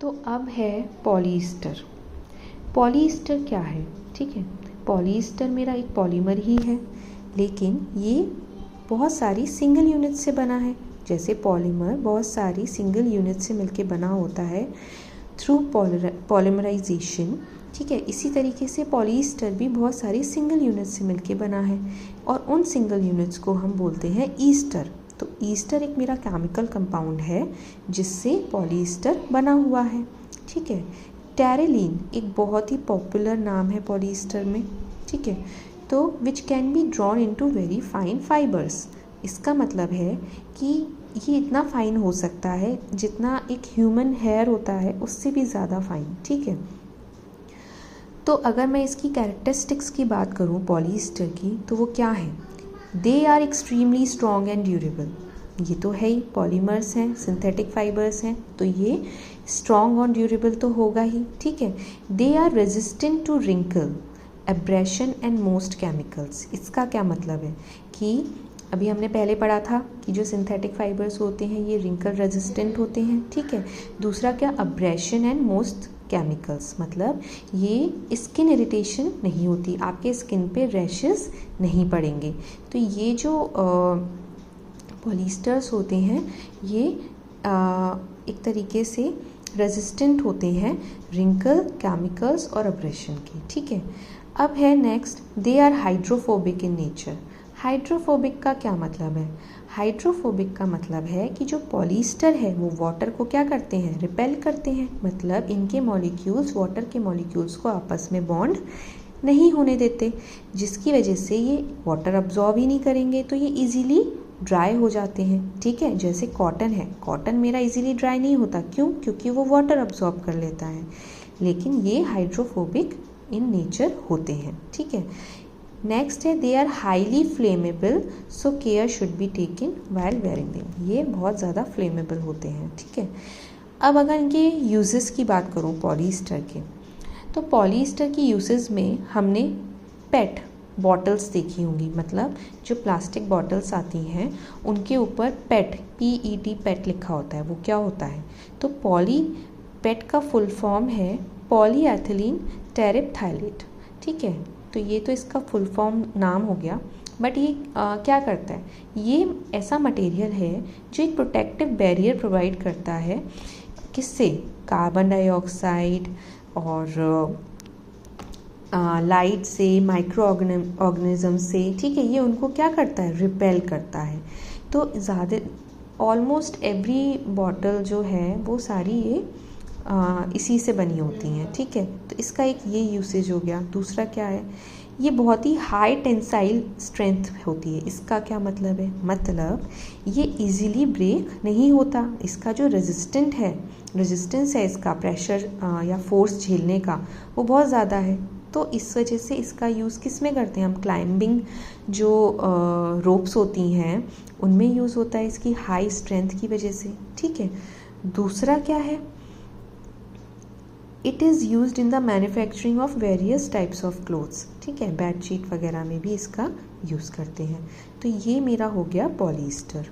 तो अब है पॉलीस्टर। पॉलीस्टर क्या है? ठीक है, पॉलीस्टर मेरा एक पॉलीमर ही है, लेकिन ये बहुत सारी सिंगल यूनिट से बना है। जैसे पॉलीमर बहुत सारी सिंगल यूनिट से मिलके बना होता है थ्रू पॉलीमराइजेशन। ठीक है, इसी तरीके से पॉलीस्टर भी बहुत सारी सिंगल यूनिट से मिलके बना है और उन सिंगल यूनिट्स को हम बोलते हैं ईस्टर। तो ईस्टर एक मेरा केमिकल कंपाउंड है जिससे पॉलीस्टर बना हुआ है। ठीक है, टेरेलिन एक बहुत ही पॉपुलर नाम है पॉलीस्टर में। ठीक है, तो which can be drawn into very fine fibres. इसका मतलब है कि ये इतना फाइन हो सकता है जितना एक ह्यूमन हेयर होता है उससे भी ज़्यादा फाइन। ठीक है, तो अगर मैं इसकी कैरेक्टरिस्टिक्स की बात करूँ पॉलीस्टर की, तो वो क्या है? They are extremely strong and durable. ये तो है ही, पॉलीमर्स हैं, सिंथेटिक फाइबर्स हैं, तो ये स्ट्रॉन्ग और ड्यूरेबल तो होगा ही। ठीक है, they are resistant to wrinkle, abrasion and most chemicals. इसका क्या मतलब है कि अभी हमने पहले पढ़ा था कि जो सिंथेटिक फाइबर्स होते हैं ये रिंकल रेजिस्टेंट होते हैं। ठीक है, दूसरा क्या? अब्रेशन एंड मोस्ट केमिकल्स, मतलब ये स्किन इरिटेशन नहीं होती, आपके स्किन पे रैशेस नहीं पड़ेंगे। तो ये जो पॉलीस्टर्स होते हैं ये एक तरीके से रेजिस्टेंट होते हैं रिंकल, केमिकल्स और अब्रेशन की। ठीक है, अब है next, they are hydrophobic in nature. Hydrophobic का क्या मतलब है? हाइड्रोफोबिक का मतलब है कि जो पॉलीस्टर है वो वाटर को क्या करते हैं? रिपेल करते हैं, मतलब इनके मॉलिक्यूल्स वाटर के मॉलिक्यूल्स को आपस में बॉन्ड नहीं होने देते, जिसकी वजह से ये वाटर अब्जॉर्ब ही नहीं करेंगे, तो ये इजीली ड्राई हो जाते हैं। ठीक है, जैसे कॉटन है, कॉटन मेरा इजीली ड्राई नहीं होता, क्यों? क्योंकि वो वाटर अब्जॉर्ब कर लेता है, लेकिन ये हाइड्रोफोबिक इन नेचर होते हैं। ठीक है, नेक्स्ट है, they are highly flammable, so care should be taken while wearing them. ये बहुत ज़्यादा फ्लेमेबल होते हैं। ठीक है, अब अगर इनके यूजेस की बात करूँ पॉलीस्टर के, तो पॉलीस्टर की यूजेस में हमने पेट बॉटल्स देखी होंगी, मतलब जो प्लास्टिक बॉटल्स आती हैं उनके ऊपर पेट, PET पेट लिखा होता है। वो क्या होता है? तो पॉली पेट का फुल फॉर्म है पॉलीएथिलीन टेरेप्थाइलेट। ठीक है, तो ये तो इसका फुल फॉर्म नाम हो गया, बट ये क्या करता है? ये ऐसा मटेरियल है जो एक प्रोटेक्टिव बैरियर प्रोवाइड करता है। किससे? कार्बन डाइऑक्साइड और लाइट से, माइक्रो ऑर्गेनिज्म से। ठीक है, ये उनको क्या करता है? रिपेल करता है। तो ज़्यादा ऑलमोस्ट एवरी बॉटल जो है वो सारी ये इसी से बनी होती हैं। ठीक है, तो इसका एक ये यूसेज हो गया। दूसरा क्या है? ये बहुत ही हाई टेंसाइल स्ट्रेंथ होती है। इसका क्या मतलब है? मतलब ये इजीली ब्रेक नहीं होता। इसका जो रेजिस्टेंस है इसका प्रेशर या फोर्स झेलने का, वो बहुत ज़्यादा है। तो इस वजह से इसका यूज़ किस में करते हैं हम? क्लाइंबिंग जो रोप्स होती हैं उनमें यूज़ होता है इसकी हाई स्ट्रेंथ की वजह से। ठीक है, दूसरा क्या है? It is used in the manufacturing of various types of clothes. ठीक है, बेडशीट वगैरह में भी इसका यूज़ करते हैं। तो ये मेरा हो गया पॉलीस्टर।